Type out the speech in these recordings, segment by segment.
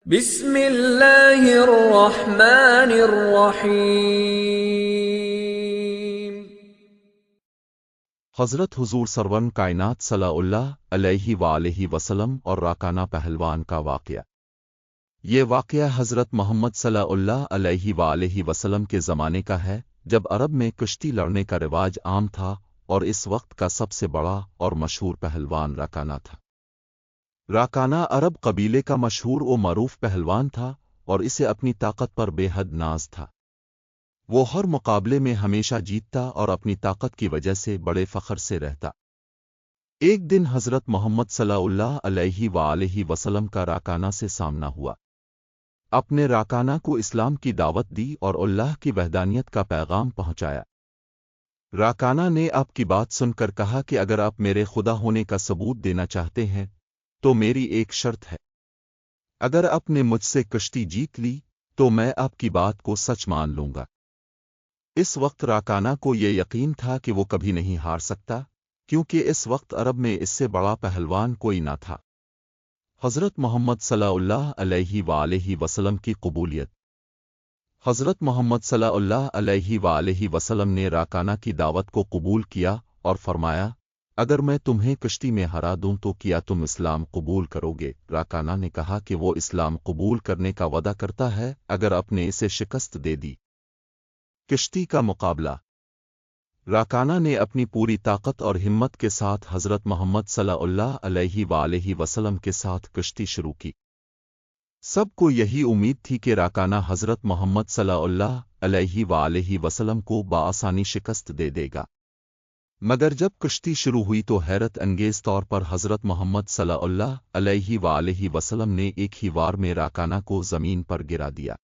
بسم اللہ الرحمن الرحیم۔ حضرت حضور سرور کائنات صلی اللہ علیہ وآلہ وسلم اور راکانہ پہلوان کا واقعہ۔ یہ واقعہ حضرت محمد صلی اللہ علیہ وآلہ وسلم کے زمانے کا ہے، جب عرب میں کشتی لڑنے کا رواج عام تھا، اور اس وقت کا سب سے بڑا اور مشہور پہلوان راکانہ تھا۔ راکانہ عرب قبیلے کا مشہور و معروف پہلوان تھا، اور اسے اپنی طاقت پر بے حد ناز تھا۔ وہ ہر مقابلے میں ہمیشہ جیتتا اور اپنی طاقت کی وجہ سے بڑے فخر سے رہتا۔ ایک دن حضرت محمد صلی اللہ علیہ وآلہ وسلم کا راکانہ سے سامنا ہوا۔ اپنے راکانہ کو اسلام کی دعوت دی اور اللہ کی وحدانیت کا پیغام پہنچایا۔ راکانہ نے آپ کی بات سن کر کہا کہ اگر آپ میرے خدا ہونے کا ثبوت دینا چاہتے ہیں تو میری ایک شرط ہے۔ اگر آپ نے مجھ سے کشتی جیت لی تو میں آپ کی بات کو سچ مان لوں گا۔ اس وقت راکانہ کو یہ یقین تھا کہ وہ کبھی نہیں ہار سکتا، کیونکہ اس وقت عرب میں اس سے بڑا پہلوان کوئی نہ تھا۔ حضرت محمد صلی اللہ علیہ وآلہ وسلم کی قبولیت۔ حضرت محمد صلی اللہ علیہ وآلہ وسلم نے راکانہ کی دعوت کو قبول کیا اور فرمایا، اگر میں تمہیں کشتی میں ہرا دوں تو کیا تم اسلام قبول کرو گے؟ راکانہ نے کہا کہ وہ اسلام قبول کرنے کا وعدہ کرتا ہے اگر آپ نے اسے شکست دے دی۔ کشتی کا مقابلہ۔ راکانہ نے اپنی پوری طاقت اور ہمت کے ساتھ حضرت محمد صلی اللہ علیہ وآلہ وسلم کے ساتھ کشتی شروع کی۔ سب کو یہی امید تھی کہ راکانہ حضرت محمد صلی اللہ علیہ وآلہ وسلم کو بآسانی شکست دے دے گا۔ مگر جب کشتی شروع ہوئی تو حیرت انگیز طور پر حضرت محمد صلی اللہ علیہ وآلہ وسلم نے ایک ہی وار میں راکانہ کو زمین پر گرا دیا۔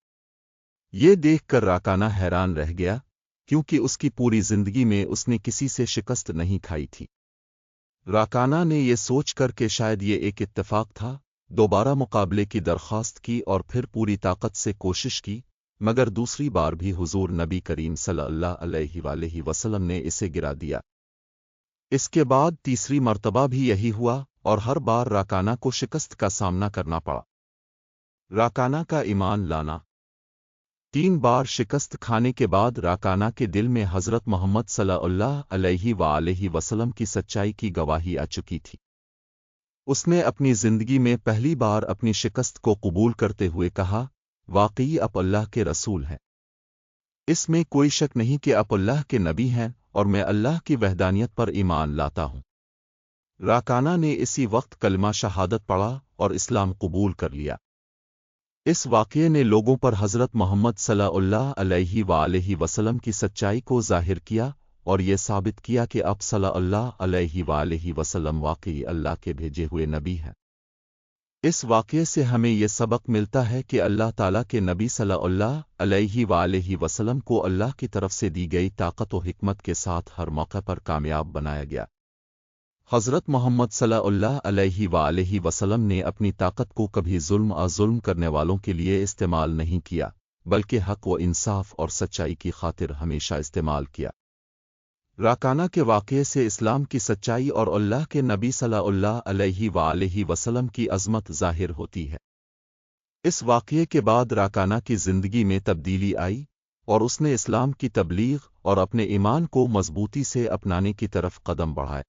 یہ دیکھ کر راکانہ حیران رہ گیا، کیونکہ اس کی پوری زندگی میں اس نے کسی سے شکست نہیں کھائی تھی۔ راکانہ نے یہ سوچ کر کہ شاید یہ ایک اتفاق تھا، دوبارہ مقابلے کی درخواست کی اور پھر پوری طاقت سے کوشش کی، مگر دوسری بار بھی حضور نبی کریم صلی اللہ علیہ وآلہ وسلم نے اسے گرا دیا۔ اس کے بعد تیسری مرتبہ بھی یہی ہوا، اور ہر بار راکانہ کو شکست کا سامنا کرنا پڑا۔ راکانہ کا ایمان لانا۔ 3 بار شکست کھانے کے بعد راکانہ کے دل میں حضرت محمد صلی اللہ علیہ وآلہ وسلم کی سچائی کی گواہی آ چکی تھی۔ اس نے اپنی زندگی میں پہلی بار اپنی شکست کو قبول کرتے ہوئے کہا، واقعی آپ اللہ کے رسول ہیں۔ اس میں کوئی شک نہیں کہ آپ اللہ کے نبی ہیں، اور میں اللہ کی وحدانیت پر ایمان لاتا ہوں۔ راکانہ نے اسی وقت کلمہ شہادت پڑھا اور اسلام قبول کر لیا۔ اس واقعے نے لوگوں پر حضرت محمد صلی اللہ علیہ وآلہ وسلم کی سچائی کو ظاہر کیا، اور یہ ثابت کیا کہ آپ صلی اللہ علیہ وآلہ وسلم واقعی اللہ کے بھیجے ہوئے نبی ہیں۔ اس واقعے سے ہمیں یہ سبق ملتا ہے کہ اللہ تعالیٰ کے نبی صلی اللہ علیہ وآلہ وسلم کو اللہ کی طرف سے دی گئی طاقت و حکمت کے ساتھ ہر موقع پر کامیاب بنایا گیا۔ حضرت محمد صلی اللہ علیہ وآلہ وسلم نے اپنی طاقت کو کبھی ظلم کرنے والوں کے لیے استعمال نہیں کیا، بلکہ حق و انصاف اور سچائی کی خاطر ہمیشہ استعمال کیا۔ راکانہ کے واقعے سے اسلام کی سچائی اور اللہ کے نبی صلی اللہ علیہ وآلہ وسلم کی عظمت ظاہر ہوتی ہے۔ اس واقعے کے بعد راکانہ کی زندگی میں تبدیلی آئی، اور اس نے اسلام کی تبلیغ اور اپنے ایمان کو مضبوطی سے اپنانے کی طرف قدم بڑھائے۔